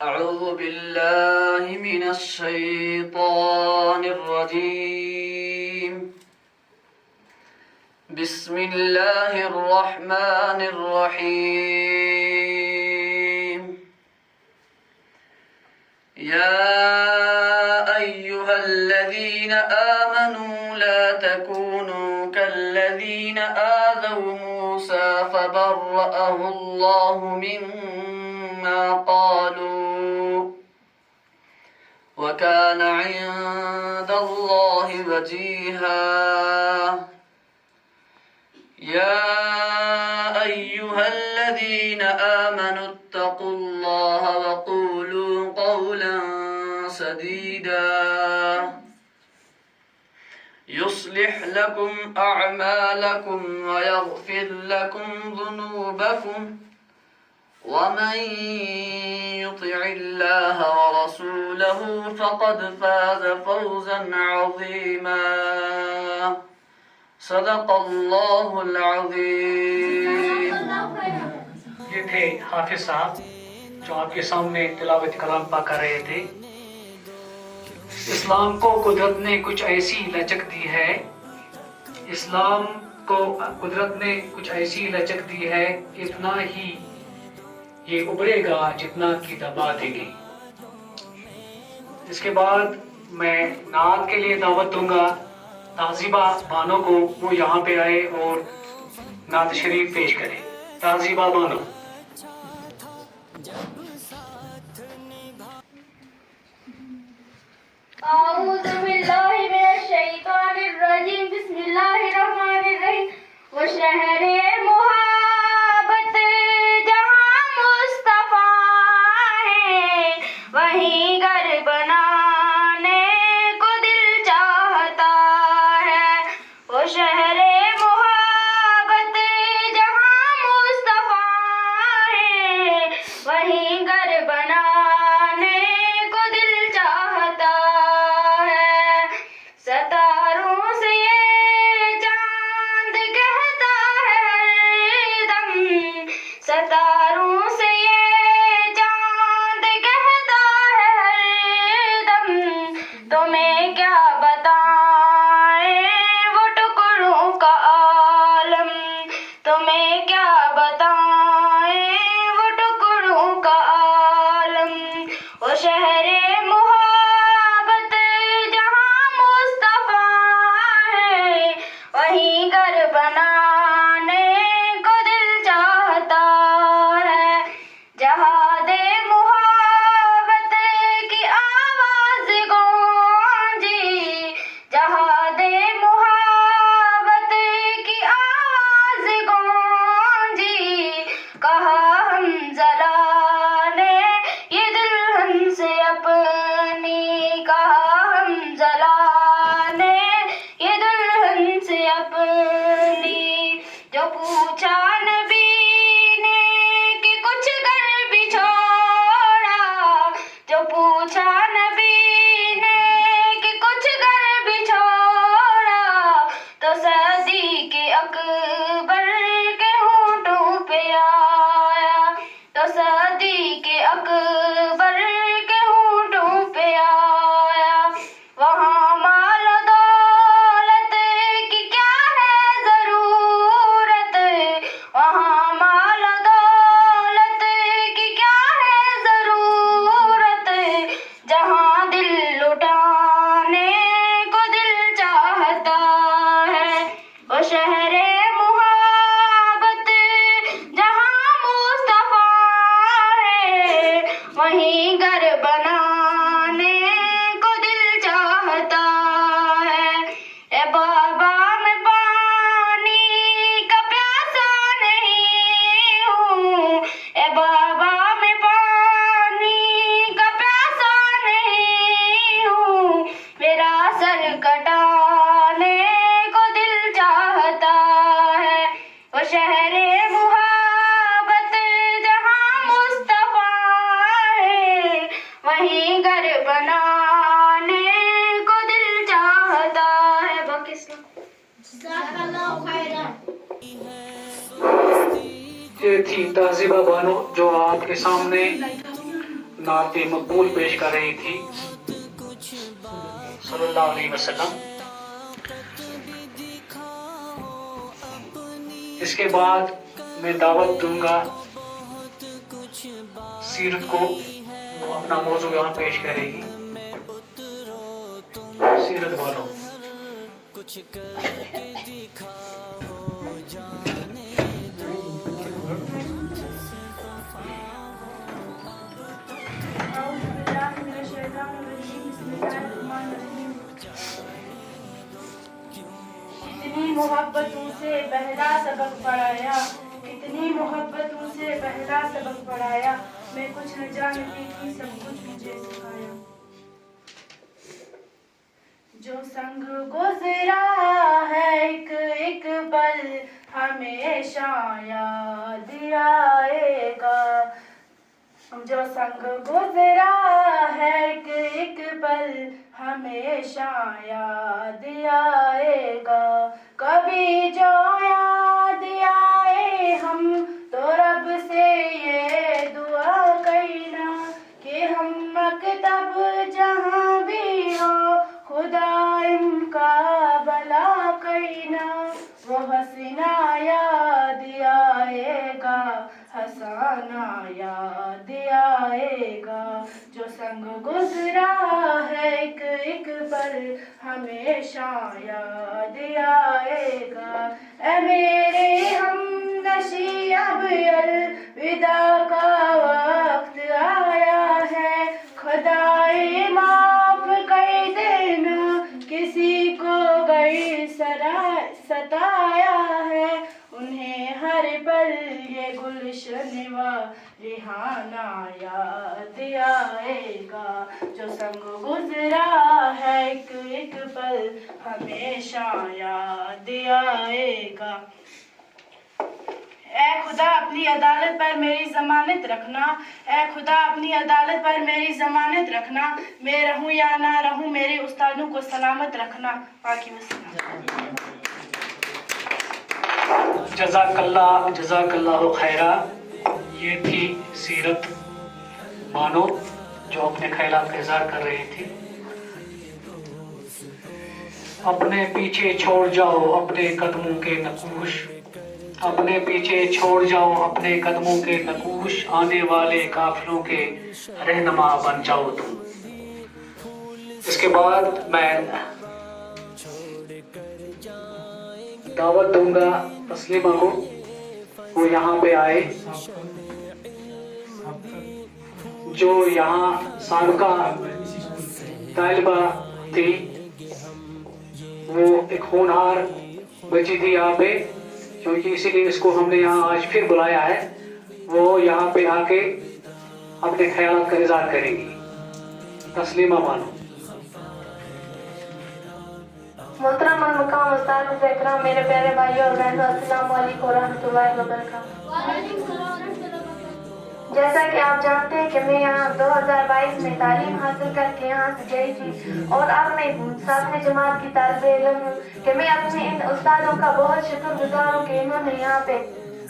أعوذ بالله من الشيطان الرجيم بسم الله الرحمن الرحيم يا أيها الذين آمنوا لا تكونوا كالذين آذوا موسى فبرأه الله مما قالوا وكان عند الله وجيها يا أيها الذين آمنوا اتقوا الله وقولوا قولا سديدا يصلح لكم أعمالكم ويغفر لكم ذنوبكم ومن يطع الله ورسوله فقد فاز فوزا عظيما صدق اللہ العظیم۔ یہ تھے حافظ صاحب جو آپ کے سامنے تلاوت کلام پاک کر رہے تھے۔ اسلام کو قدرت نے کچھ ایسی لچک دی ہے، اتنا ہی یہ ابھرے گا جتنا کی دبا دے گی۔ اس کے بعد میں نعت کے لیے دعوت دوں گا تعزیبہ بانو کو، وہ یہاں پہ آئے اور نعت شریف پیش کرے۔ تعزیبہ بانو۔ اعوذ باللہ من الشیطان الرجیم بسم اللہ الرحمن الرحیم وہ شہر محبت جہاں مصطفیٰ ہے وہیں گھر بنانے کو دل چاہتا ہے۔ وہ شہر محبت جہاں مصطفیٰ ہے وہیں گھر بنانے کو دل چاہتا ہے۔ ستاروں سے یہ چاند کہتا ہے ہر دم، ستاروں سے یہ چاند کہتا ہے ہر دم، تمہیں کیا بتائیں وہ ٹکڑوں کا عالم، تمہیں کیا بتائیں وہ ٹکڑوں کا عالم۔ وہ شہر محبت جہاں مصطفیٰ ہے وہیں گھر بنانے کو دل چاہتا ہے۔ جہاد محبت کی آواز گونجی، جہاد محبت کی آواز گونجی، کہا حنظلہ نے یہ دلہن سے اپنی، کہا حنظلہ نے یہ دلہن سے اپنی۔ جو پوچھا نبی نے کہ کچھ گھر بھی چھوڑا، جو پوچھا نبی نے کہ کچھ گھر بھی چھوڑا، تو صدیق اکبر کے ہونٹوں پہ آیا، تو صدیق اکبر کے ہونٹوں بنانے کو دل چاہتا ہے. اے بابا میں پانی کا پیاسا نہیں ہوں. اے بابا میں پانی کا پیاسا نہیں ہوں. میرا سر کٹانے کو دل چاہتا ہے. وہ شہر محبت جہاں مصطفیٰ ہے وہیں گھر بنانے کو دل چاہتا ہے. یہ تھی تہذیبہ بانو جو آپ کے سامنے نعت مقبول پیش کر رہی تھی صلی اللہ علیہ وسلم. اس کے بعد میں دعوت دوں گا سیرت کو. وہ اپنا موضوع یہاں پیش کرے گی. سیرت والوں کتنی محبتوں سے پہلا سبق پڑھایا. کتنی محبتوں سے پہلا سبق پڑھایا. میں کچھ نہ جانتی تھی سب کچھ مجھے سکھایا. جو سنگ گزرا ہے ایک ایک پل ہمیشہ یاد آئے گا. جو سنگ گزرا ہے ایک ایک پل ہمیشہ یاد آئے گا. کبھی جو یاد آئے ہم تو رب سے یہ دعا کرنا کہ ہم مکتب جہاں بھی ہو خدا ان کا بلا کرنا. وہ حسینہ یاد آئے گا حسانہ یاد آئے گا. جو سنگ گزرا ہے ایک ایک پل ہمیشہ یاد آئے گا. اے میرے ہم نشی اب الوداع کا وقت آیا ہے. خدائے معاف کر دینا کسی کو گر ستایا ہے. انہیں ہر پل یہ گلشن و ریحانہ یاد آئے گا. جو سنگ گزرا ہے ایک ایک پل ہمیشہ یاد آئے گا. اے خدا اپنی عدالت پر میری ضمانت رکھنا. اے خدا اپنی عدالت پر میری ضمانت رکھنا. میں رہوں یا نہ رہوں میرے استادوں کو سلامت رکھنا. باقی وسلام. جزاک اللہ خیرہ. یہ تھی سیرت بانو جو اپنے خیالات کا اظہار کر رہی تھی. اپنے پیچھے چھوڑ جاؤ اپنے قدموں کے نقوش. اپنے پیچھے چھوڑ جاؤ اپنے قدموں کے نقوش. آنے والے قافلوں کے رہنما بن جاؤ تم. اس کے بعد میں دعوت دوں گا تسلیمہ کو. وہ یہاں پہ آئے جو یہاں سابقہ طالبہ تھی. وہ ایک ہونہار بچی تھی یہاں پہ کیونکہ اسی لیے اس کو ہم نے یہاں آج پھر بلایا ہے. وہ یہاں پہ آ کے اپنے خیالات کا اظہار کریں گی. تسلیمہ بانو. محترم المقام استاد اکرام میرے پیارے بھائیوں اور بہنوں السلام علیکم ورحمۃ اللہ وبرکاتہ. جیسا کہ آپ جانتے ہیں کہ میں یہاں 2022 میں تعلیم حاصل کر کے یہاں سے گئی تھی اور اب میں 7ویں جماعت کی طالب علم ہوں کہ میں اپنے ان استادوں کا بہت شکر گزار ہوں کہ انہوں نے یہاں پہ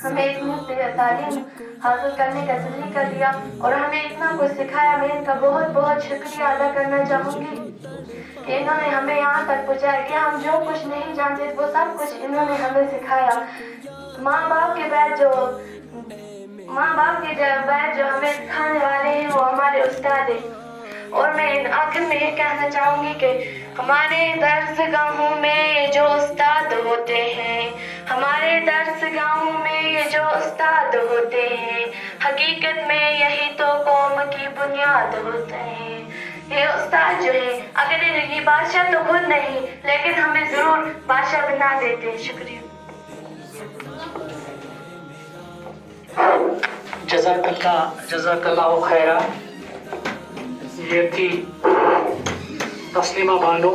ہمیں اتنی تعلیم حاصل کرنے کا ذریعہ کر دیا اور ہمیں اتنا کچھ سکھایا. میں ان کا بہت بہت شکریہ ادا کرنا چاہوں گی کہ انہوں نے ہمیں یہاں تک پہنچایا کہ ہم جو کچھ نہیں جانتے وہ سب کچھ انہوں نے ہمیں سکھایا. ماں باپ کے بعد جو ہمیں سکھانے والے ہیں وہ ہمارے استاد ہیں. اور میں آخر میں یہ کہنا چاہوں گی کہ ہمارے درس گاہوں میں جو استاد ہوتے ہیں ہمارے درس گاہوں میں جو استاد ہوتے ہیں حقیقت میں یہی تو قوم کی بنیاد ہوتے ہیں. یہ استاد جو ہے اگر یہ بادشاہ تو خود نہیں لیکن ہمیں ضرور بادشاہ بنا دیتے ہیں. شکریہ. جزاک اللہ خیرہ. یہ تھی تسلیمہ بانو.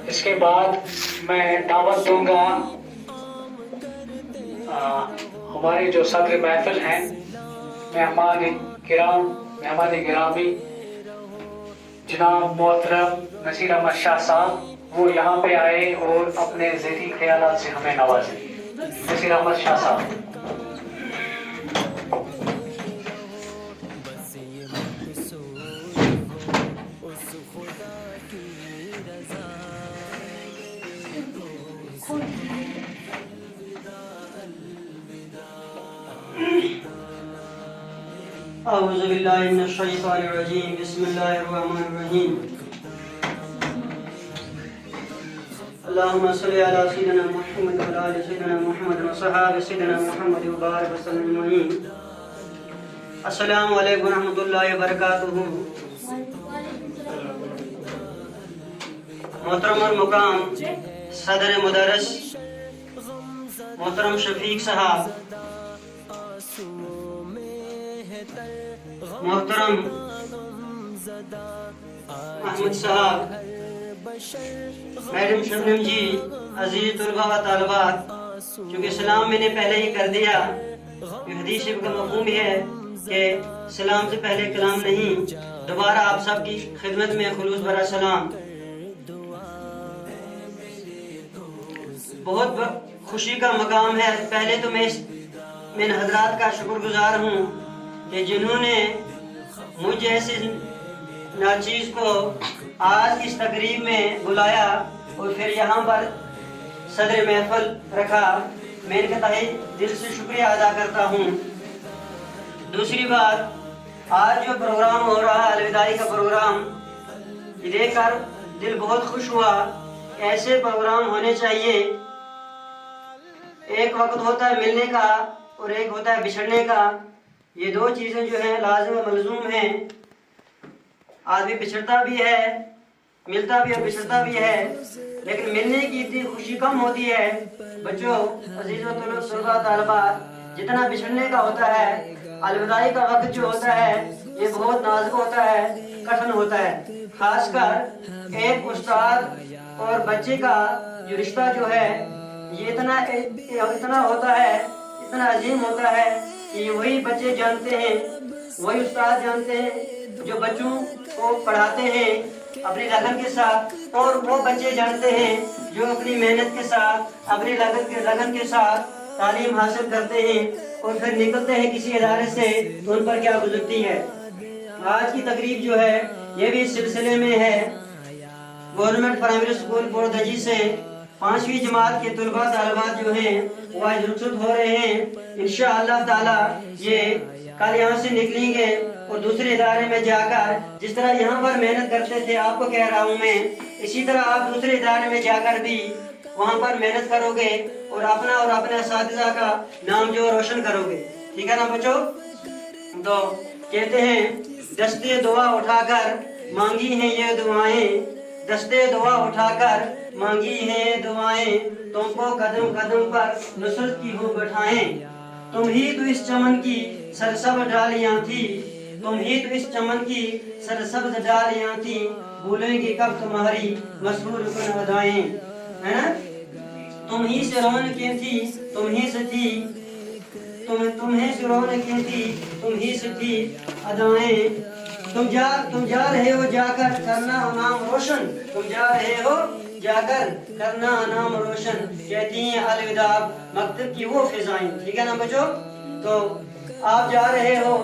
اس کے بعد میں دعوت دوں گا ہمارے جو صدر محفل ہیں مہمان گرامی جناب محترم نصیر احمد شاہ صاحب، وہ یہاں پہ آئے اور اپنے ذہنی خیالات سے ہمیں نوازے. نصیر احمد شاہ صاحب. اعوذ باللہ من الشیطان الرجیم. بسم اللہ الرحمن الرحیم. اللہم صلی علی سیدنا محمد و علی سیدنا محمد و صحابہ سیدنا محمد و بارک وسلم اجمعین. السلام علیکم ورحمۃ اللہ وبرکاتہ. محترم المقام صدر مدرس محترم شفیق صاحب، محترم احمد صاحب، میڈم شبنم جی، عزیز طلباء و طالبات، چونکہ سلام میں نے پہلے ہی کر دیا. حدیث شریف کا مفہوم ہے کہ سلام سے پہلے کلام نہیں. دوبارہ آپ سب کی خدمت میں خلوص بھرا سلام. بہت خوشی کا مقام ہے. پہلے تو میں ان حضرات کا شکر گزار ہوں کہ جنہوں نے مجھ جیسے ناچیز کو آج اس تقریب میں بلایا اور پھر یہاں پر صدر محفل رکھا. میں ان کا تہہ دل سے شکریہ ادا کرتا ہوں. دوسری بات، آج جو پروگرام ہو رہا ہے الوداعی کا پروگرام، یہ دیکھ کر دل بہت خوش ہوا. ایسے پروگرام ہونے چاہیے. ایک وقت ہوتا ہے ملنے کا اور ایک ہوتا ہے بچھڑنے کا. یہ دو چیزیں جو ہیں لازم و ملزوم ہیں. آدمی بچھڑتا بھی ہے، ملتا بھی اور بچھڑتا بھی ہے، لیکن ملنے کی اتنی خوشی کم ہوتی ہے. بچوں، عزیز و طلباء طالبات، جتنا بچھڑنے کا ہوتا ہے، الوداعی کا وقت جو ہوتا ہے یہ بہت نازک ہوتا ہے، کٹھن ہوتا ہے. خاص کر ایک استاد اور بچے کا جو رشتہ جو ہے یہ اتنا ہوتا ہے، اتنا عظیم ہوتا ہے کہ وہی بچے جانتے ہیں، وہی استاد جانتے ہیں جو بچوں کو پڑھاتے ہیں اپنی لگن کے ساتھ، اور وہ بچے جانتے ہیں جو اپنی محنت کے ساتھ، اپنی لگن کے ساتھ تعلیم حاصل کرتے ہیں اور پھر نکلتے ہیں کسی ادارے سے تو ان پر کیا گزرتی ہے. آج کی تقریب جو ہے یہ بھی اس سلسلے میں ہے. گورنمنٹ پرائمری اسکول بوردجی سے 5ویں جماعت کے طلباء طالبات جو ہیں وہ آج رخصت ہو رہے ہیں. انشاءاللہ تعالی یہ کل یہاں سے نکلیں گے اور دوسرے ادارے میں جا کر جس طرح یہاں پر محنت کرتے تھے، آپ کو کہہ رہا ہوں میں، اسی طرح آپ دوسرے ادارے میں جا کر بھی وہاں پر محنت کرو گے اور اپنا اور اپنے اساتذہ کا نام جو روشن کرو گے. ٹھیک ہے نا بچوں؟ تو کہتے ہیں دستے دعا اٹھا کر مانگی ہیں یہ دعائیں، دستے دعا اٹھا کر مانگی ہیں دعائیں، تم کو قدم قدم پر نصرت کی ہو بٹھائیں. تم ہی تو اس چمن کی سرسبز ڈالیاں تھی، تم ہی تو اس چمن کی سرسبز ڈالیاں تھی، بھولیں گی کب تمہاری مسحور کن ادائیں. ہے نا؟ تم ہی سے رونقیں تھی، تم ہی سے تھی، تمہیں سے رونقیں تھی، تم ہی سے تھی ادائیں. تم جا رہے ہو جا کر کرنا نام روشن، تم جا رہے ہو جا کر کرنا نام روشن، کہتی ہیں الوداع مکتب کی وہ فضائیں. ٹھیک ہے نا بچوں؟ تو آپ جا رہے ہو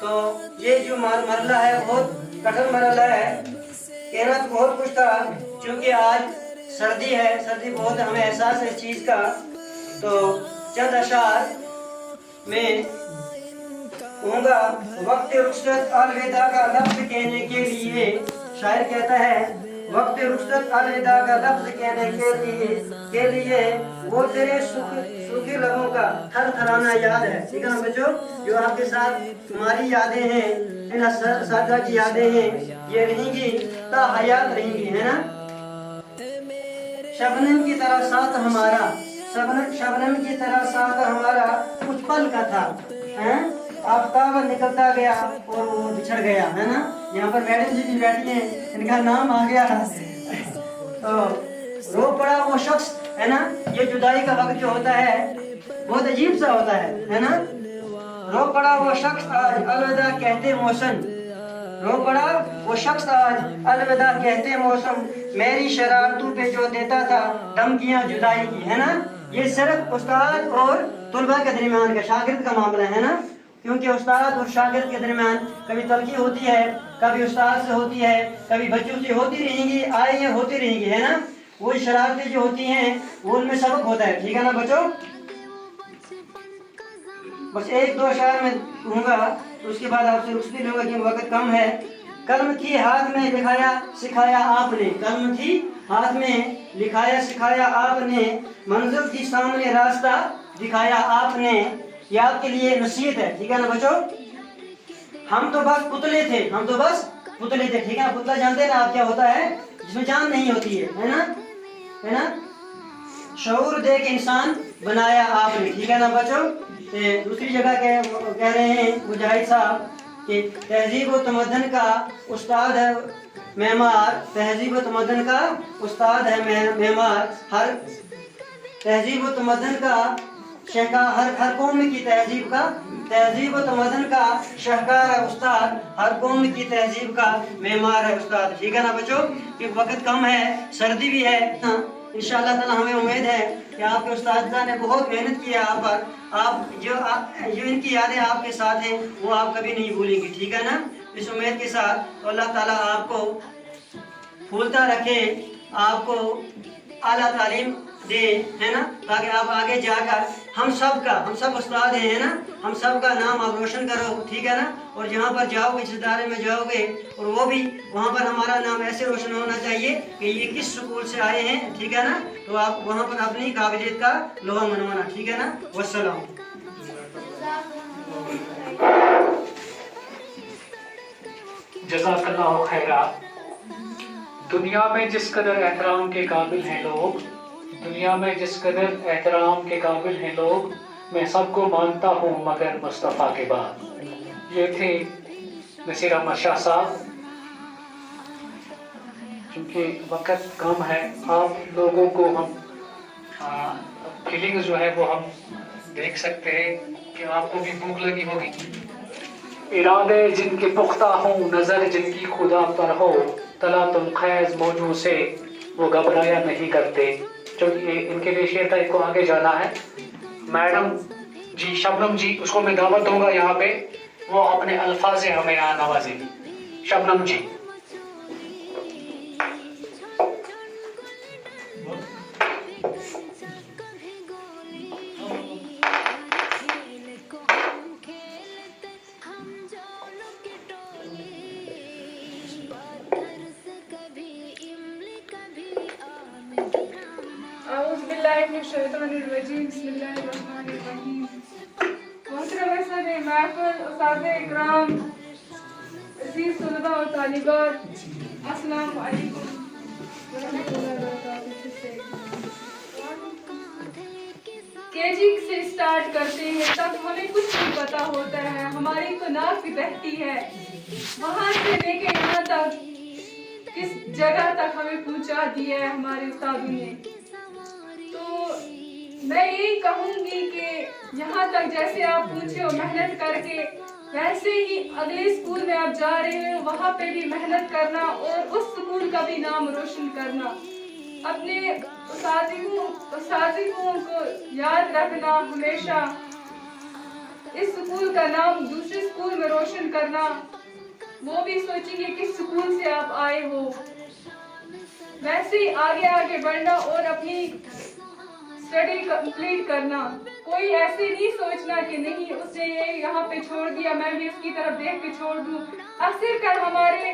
تو یہ جو مرحلہ ہے بہت کٹھن مرحلہ ہے. کہنا تو بہت کچھ تھا، چونکہ آج سردی ہے، سردی بہت ہمیں احساس ہے اس چیز کا. تو چند اشعار میں کہوں گا. وقت رخصت الوداع کا لفظ کہنے کے لیے شاعر کہتا ہے وقت رخصت الوداع کا لفظ کہنے کے لیے وہ تیرے سوکھے لبوں کا تھر تھرانا یاد ہے. ٹھیک ہے نا بچوں؟ جو آپ کے ساتھ تمہاری یادیں ہیں، ان اساتذہ کی یادیں ہیں، یہ رہیں گی تا حیات رہیں گی، ہے نا. شبنم کی طرح ساتھ ہمارا، شبنم کی طرح ساتھ ہمارا کچھ پل کا تھا. آفتاب نکلتا گیا اور وہ بچھڑ گیا، ہے نا. یہاں پر میڈم جی بھی بیٹھی ہیں، ان کا نام آ گیا. رو پڑا وہ شخص، ہے نا. یہ جدائی کا وقت جو ہوتا ہے بہت عجیب سا ہوتا ہے نا. رو پڑا وہ شخص آج الوداع کہتے موسم، رو پڑا وہ شخص آج الوداع کہتے موسم، میری شرارتوں پہ جو دیتا تھا دھمکیاں جدائی کی، ہے نا. یہ صرف استاد اور طلباء کے درمیان کا، شاگرد کا معاملہ ہے نا. کیونکہ استاد اور شاگرد کے درمیان کبھی تلخی ہوتی ہے، کبھی استاد سے ہوتی ہے، کبھی بچوں سے ہوتی رہیں گی، آئی ہیں ہوتی رہیں گی، ہے نا. وہ شرارتیں جو ہوتی ہیں وہ ان میں سبق ہوتا ہے. ٹھیک ہے نا بچوں؟ بس ایک دو اشعار میں کہوں گا، اس کے بعد آپ سے رخصتی لوں گا کیونکہ وقت کم ہے. قلم تھی ہاتھ میں لکھایا سکھایا آپ نے، قلم تھی ہاتھ میں لکھایا سکھایا آپ نے، منزل کی سامنے راستہ دکھایا آپ نے. یہ آپ کے لیے نصیحت ہے. ٹھیک ہے نا بچوں؟ ہم تو بس پتلے تھے، ہم تو بس پتلے تھے. ٹھیک ہے، پتلا جانتے ہیں نا آپ کیا ہوتا ہے؟ جس میں جان نہیں ہوتی ہے نا، ہے نا. شعور دے کے انسان بنایا آپ نے. ٹھیک ہے نا بچوں؟ دوسری جگہ کہہ رہے ہیں مجاہد صاحب کہ تہذیب و تمدن کا استاد ہے معمار، تہذیب و تمدن کا استاد ہے معمار، ہر تہذیب و تمدن کا شہکار، ہر قوم کی تہذیب کا، تہذیب و تمدن کا شہکار ہے استاد، ہر قوم کی تہذیب کا معمار ہے استاد. ٹھیک ہے نا بچوں؟ کہ وقت کم ہے، سردی بھی ہے. انشاءاللہ تعالی ہمیں امید ہے کہ آپ کے اساتذہ نے بہت محنت کی ہے آپ پر. آپ جو ان کی یادیں آپ کے ساتھ ہیں وہ آپ کبھی نہیں بھولیں گی. ٹھیک ہے نا؟ اس امید کے ساتھ تو اللہ تعالیٰ آپ کو پھولتا رکھے، آپ کو اعلیٰ تعلیم دے، ہے نا، تاکہ آپ آگے جا کر ہم سب استاد ہیں، ہے نا، ہم سب کا نام آپ روشن کرو. ٹھیک ہے نا؟ اور جہاں پر جاؤ گے، جس ادارے میں جاؤ گے، اور وہ بھی وہاں پر ہمارا نام ایسے روشن ہونا چاہیے کہ یہ کس سکول سے آئے ہیں. ٹھیک ہے نا؟ تو آپ وہاں پر اپنی قابلیت کا لوہا منوانا. ٹھیک ہے نا؟ والسلام. جزاک اللہ خیرہ. دنیا میں جس قدر احترام کے قابل ہیں لوگ، دنیا میں جس قدر احترام کے قابل ہیں لوگ، میں سب کو مانتا ہوں مگر مصطفیٰ کے بعد. یہ تھے نصیر احمد شاہ صاحب. چونکہ وقت کم ہے، آپ لوگوں کو ہم فیلنگز جو ہے وہ ہم دیکھ سکتے ہیں کہ آپ کو بھی بھوک لگی ہوگی. ارادے جن کے پختہ ہوں، نظر جن کی خدا پر ہو، تلا تم خیز موجوں سے وہ گھبرایا نہیں کرتے. چونکہ ان کے لیے شعر تھا، کو آگے جانا ہے. میڈم جی، شبنم جی، اس کو میں دعوت دوں گا یہاں پہ، وہ اپنے الفاظ سے ہمیں یہاں نوازے گی. شبنم جی. بسم اللہ الرحمن الرحیم. محترم صدر محفل، اساتذہ اکرام، عزیز طلباء اور طالبات، السلام علیکم ورحمۃ اللہ وبرکاتہ. کے جی سے اسٹارٹ کرتے ہیں تب ہمیں کچھ نہیں پتا ہوتا ہے، ہماری تو ناک بھی بہتی ہے. وہاں سے لے کے یہاں تک کس جگہ تک ہمیں پہنچا دیا ہے ہمارے استادوں نے. تو میں یہی کہوں گی کہ یہاں تک جیسے آپ پوچھے ہو محنت کر کے، ویسے ہی اگلے اسکول میں آپ جا رہے ہو وہاں پہ بھی محنت کرنا اور اس اسکول کا بھی نام روشن کرنا. اپنے اساتذوں کو یاد رکھنا، ہمیشہ اس اسکول کا نام دوسرے اسکول میں روشن کرنا. وہ بھی سوچیں گے کس اسکول سے آپ آئے ہو. ویسے ہی آگے آگے بڑھنا اور اپنی اسٹڈی کمپلیٹ کرنا. کوئی ایسے نہیں سوچنا کہ نہیں اس نے یہ یہاں پہ چھوڑ دیا میں بھی اس کی طرف دیکھ کے چھوڑ دوں. اکثر کر ہمارے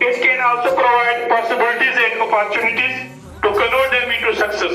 It can also provide possibilities and opportunities to convert them into success.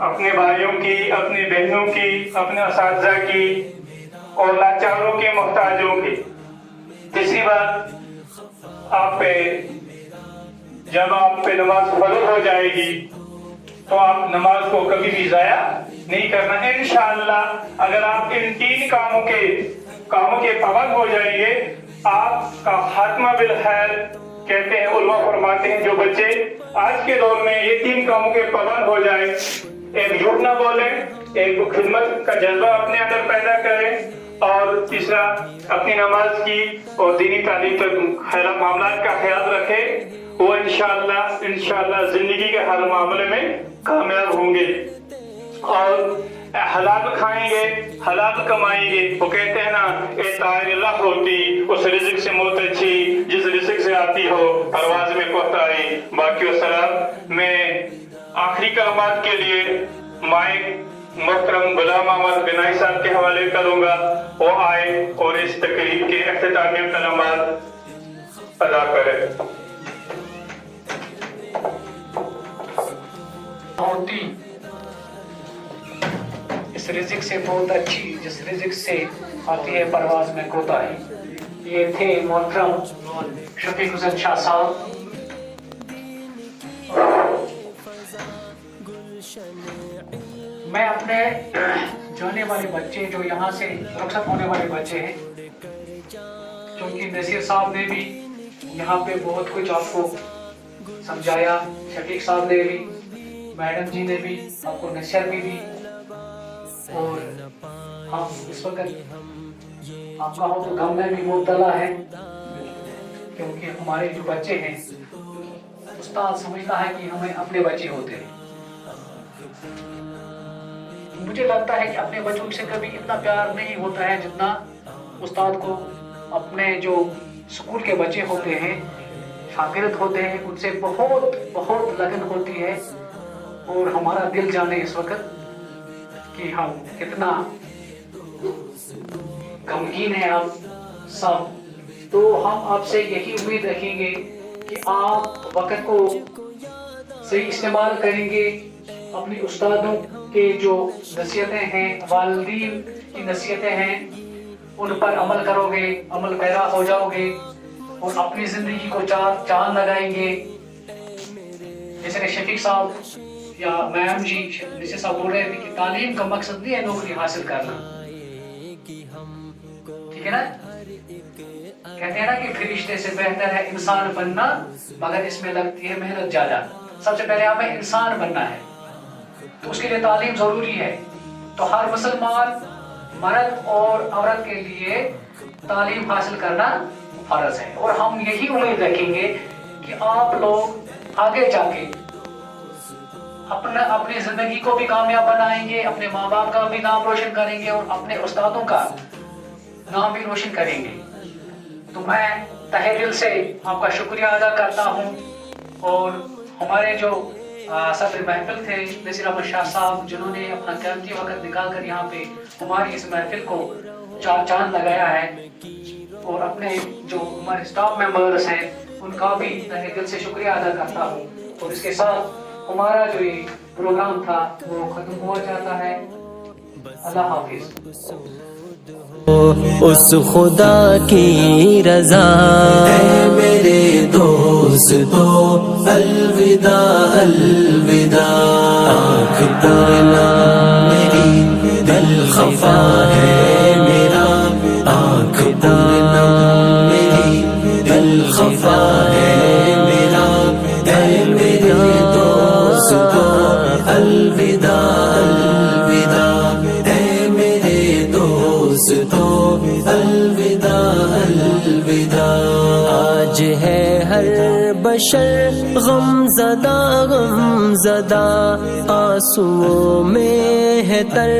اپنے بھائیوں کی، اپنی بہنوں کی، اپنے اساتذہ کی اور لاچاروں کے، محتاجوں کی۔ تیسری بات، آپ پہ جب آپ پہ نماز فرض ہو جائے گی تو آپ نماز کو کبھی بھی ضائع نہیں کرنا۔ انشاءاللہ اگر آپ ان 3 کاموں کے پابند ہو جائیں گے، آپ کا خاتمہ بالخیر۔ کہتے ہیں، علماء فرماتے ہیں، جو بچے آج کے دور میں یہ 3 کاموں کے پابند ہو جائے، ایک جھوٹ نہ بولیں، ایک خدمت کا جذبہ اپنے اندر پیدا کریں، اور تیسرا اپنی نماز کی اور دینی تعلیم تک معاملات کا خیال رکھے، وہ انشاءاللہ زندگی کے ہر معاملے میں کامیاب ہوں گے اور حلال کھائیں گے، حلال کمائیں گے۔ وہ کہتے ہیں نا، اے طائر اللہ ہوتی اس رزق سے موت اچھی، جس رزق سے آتی ہو پرواز میں کوتاہی۔ باقی السلام، میں آخری کلمات کے لیے مائک محترم غلام احمد گنائی صاحب کے حوالے کروں گا، وہ آئے اور اس تقریب کے اختتامیہ کلمات ادا کرے۔ ہوتی اس رزق سے بہت اچھی، جس رزق سے آتی ہے پرواز میں کوتاہی۔ یہ تھے محترم شفیق حسین شاہ صاحب۔ میں اپنے جانے والے بچے، جو یہاں سے رخصت ہونے والے بچے ہیں، کیونکہ نصیر صاحب نے بھی یہاں پہ بہت کچھ آپ کو سمجھایا، شفیق صاحب نے بھی، میڈم جی نے بھی آپ کو نصیحت بھی دی، اور ہم اس وقت آپ کا ہو تو غم میں بھی مبتلا ہے، کیونکہ ہمارے جو بچے ہیں، استاد سمجھتا ہے کہ ہمیں اپنے بچے ہوتے ہیں۔ مجھے لگتا ہے کہ اپنے بچوں سے کبھی اتنا پیار نہیں ہوتا ہے جتنا استاد کو اپنے جو اسکول کے بچے ہوتے ہیں، شاگرد ہوتے ہیں، ان سے بہت بہت لگن ہوتی ہے۔ اور ہمارا دل جانے اس وقت کہ ہم کتنا غمگین ہیں آپ سب، تو ہم آپ سے یہی امید رکھیں گے کہ آپ وقت کو صحیح استعمال کریں گے، اپنی استادوں کے جو نصیحتیں ہیں، والدین کی نصیحتیں ہیں، ان پر عمل کرو گے، عمل پیرا ہو جاؤ گے، اور اپنی زندگی کو چاند لگائیں گے۔ جیسے کہ شفیق صاحب یا میم جی جیسے صاحب بول رہے تھے کہ تعلیم کا مقصد نہیں ہے نوکری حاصل کرنا، ٹھیک ہے نا؟ کہتے ہیں نا کہ فرشتے سے بہتر ہے انسان بننا، مگر اس میں لگتی ہے محنت زیادہ۔ سب سے پہلے ہمیں انسان بننا ہے، تو اس کے لیے تعلیم ضروری ہے۔ تو ہر مسلمان مرد اور عورت کے لیے تعلیم حاصل کرنا فرض ہے، اور ہم یہی امید رکھیں گے کہ آپ لوگ آگے جا کے اپنی زندگی کو بھی کامیاب بنائیں گے، اپنے ماں باپ کا بھی نام روشن کریں گے، اور اپنے استادوں کا نام بھی روشن کریں گے۔ تو میں تہہ دل سے آپ کا شکریہ ادا کرتا ہوں، اور ہمارے جو صدر محفل تھے نصیر احمد شاہ صاحب، جنہوں نے اپنا قیمتی وقت نکال کر یہاں پہ ہماری اس محفل کو چاند لگایا ہے، اور اپنے جو ہمارے اسٹاف ممبرس ہیں ان کا بھی تہہ دل سے شکریہ ادا کرتا ہوں۔ اور اس کے ساتھ ہمارا جو یہ پروگرام تھا وہ ختم ہوا جاتا ہے۔ اللہ حافظ۔ اس خدا کی رضا ہے میرے دوستو، الوداع الوداع۔ آنکھ پرنا میری دل خفا ہے میرا، آنکھ پرنا میری دل خفا ہے میرا، اے میرے دوستو الوداع الوداع، اے میرے دوستو الوداع الوداع۔ آج ہے ہر بشر غم زدہ غم زدہ، آنسوؤں میں ہے تر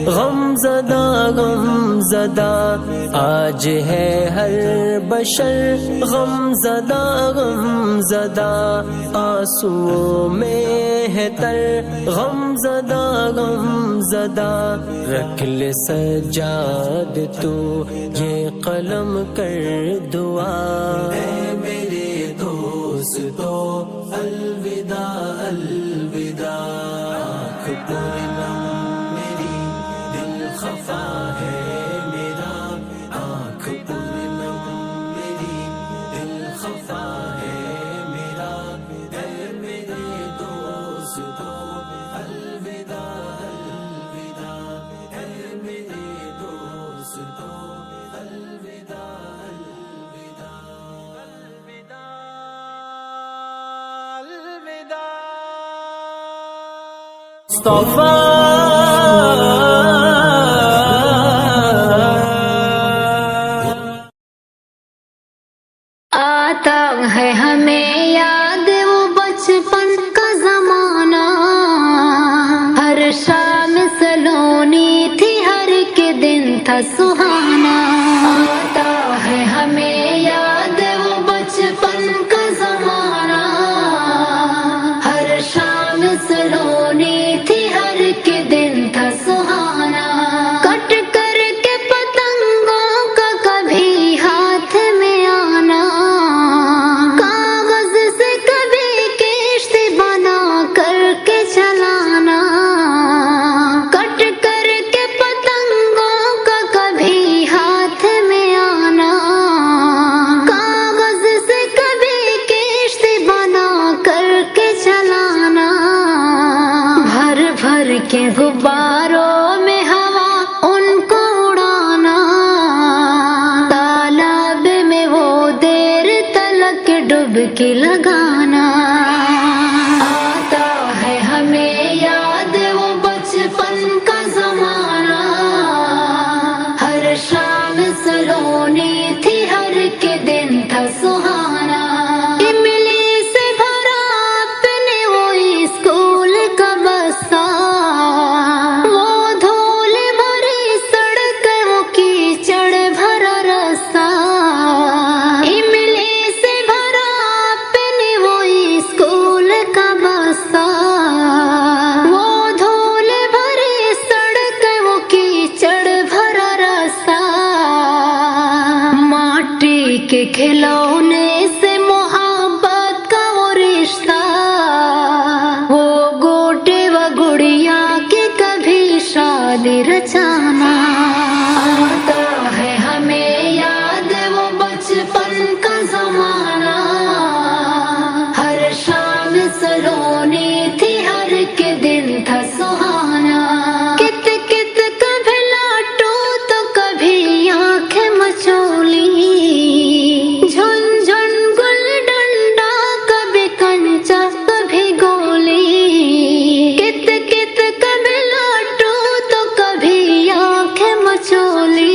غم زدہ غم زدہ۔ آج ہے ہر بشر غم زدہ غم زدہ، آنسوؤں میں ہے تر غم زدہ غم زدہ۔ رکھ لے سجاد تو یہ قلم کر دعا، اے میرے دوستو الوداع الوداع۔ آتا ہے ہمیں یاد وہ بچپن کا زمانہ، ہر شام سلونی تھی، ہر کے دن تھا سہانا۔ آتا ہے ہمیں یاد وہ بچپن کا زمانہ، ہر شام سلونی تھی، ہر کے دن تھا سہانا۔ کٹ کر کے پتنگوں کا کبھی ہاتھ میں آنا، کاغذ سے کبھی کشتی بنا کر کے چلانا۔ کٹ کر کے پتنگوں کا کبھی ہاتھ میں آنا، کاغذ سے کبھی کشتی بنا کر کے چلانا۔ بھر بھر کے غباروں میں ہوا ان کو اڑانا، تالاب میں وہ دیر تلک ڈبکی لگانا۔ آتا ہے ہمیں یاد وہ بچپن کا زمانہ، ہر شام سلونی تھی، ہر کے دن تھا سہانا۔ املی سے بھرا اپنے وہ اسکول کا بستہ، وہ دھول بھری سڑک، وہ کیچڑ بھرا رستہ۔ املی سے بھرا اپنے وہ اسکول کا بستہ، وہ دھول بھری سڑک، وہ کیچڑ بھرا رستہ۔ ماٹی کے کھلونے سے محبت کا وہ رشتہ، وہ گوٹے و گڑیا کی کبھی شادی رچانا۔ آتا ہے ہمیں یاد وہ بچپن کا زمانہ، ہر شام سلونی تھی، ہر کے دن تھا سہانا۔ کت کت کبھی لاٹو تو کبھی آنکھیں مچولی، جھن جھن گل ڈنڈا کبھی کنچا کبھی گولی۔ کت کت کبھی لاٹو تو کبھی آنکھیں مچولی،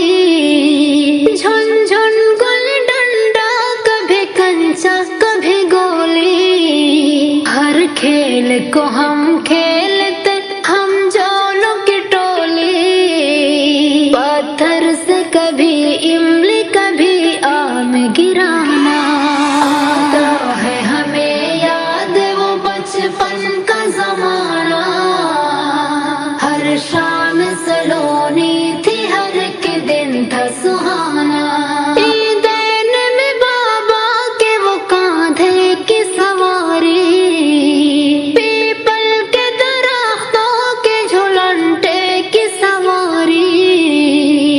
جھن جھن گل ڈنڈا کبھی کنچا کبھی گولی۔ ہر کھیل کو ہم کھیلتے، ہم جولوں کی ٹولی، پتھر سے کبھی املی کبھی آم گرانا۔ آتا ہے ہمیں یاد وہ بچپن کا زمانہ، ہر شام سلونی تھی، ہر کے دن تھا سہانا۔ عیدین میں بابا کے وہ کاندھے کی سواری، پیپل کے درختوں کے جھولنٹے کی سواری۔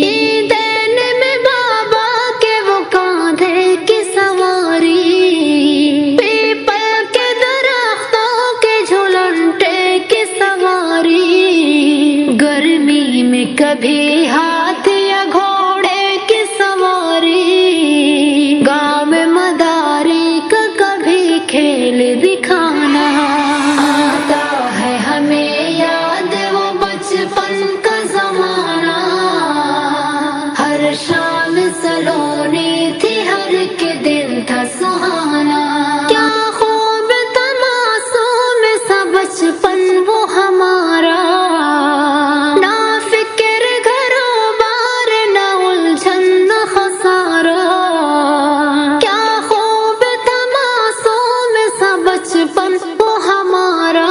عیدین میں بابا کے وہ کاندھے کی سواری، پیپل کے درختوں کے جھولنٹے کی سواری۔ گرمی میں کبھی ہاتھی یا گھوڑے کی سواری، گاؤں میں مداری کا کبھی کھیل دکھانا۔ آتا ہے ہمیں یاد وہ بچپن کا زمانہ، ہر شام سلونی تھی، ہر کے دن تھا سہانا۔ کیا خوب تھا معصوم سا بچپن وہ ہمارا، نہ فکر گھروں بار، نہ الجھن نہ خسارا۔ کیا خوب تھا معصوم سا بچپن وہ ہمارا،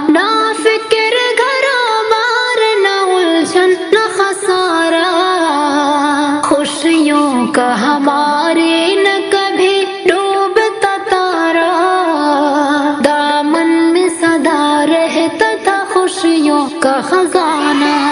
نہ فکر گھروں بار، نہ الجھن نہ خسارا۔ خوشیوں کا ہمارے نہ کبھی ڈوبتا تارا، دامن میں سدا رہتا تھا خوشیوں کا خزانہ۔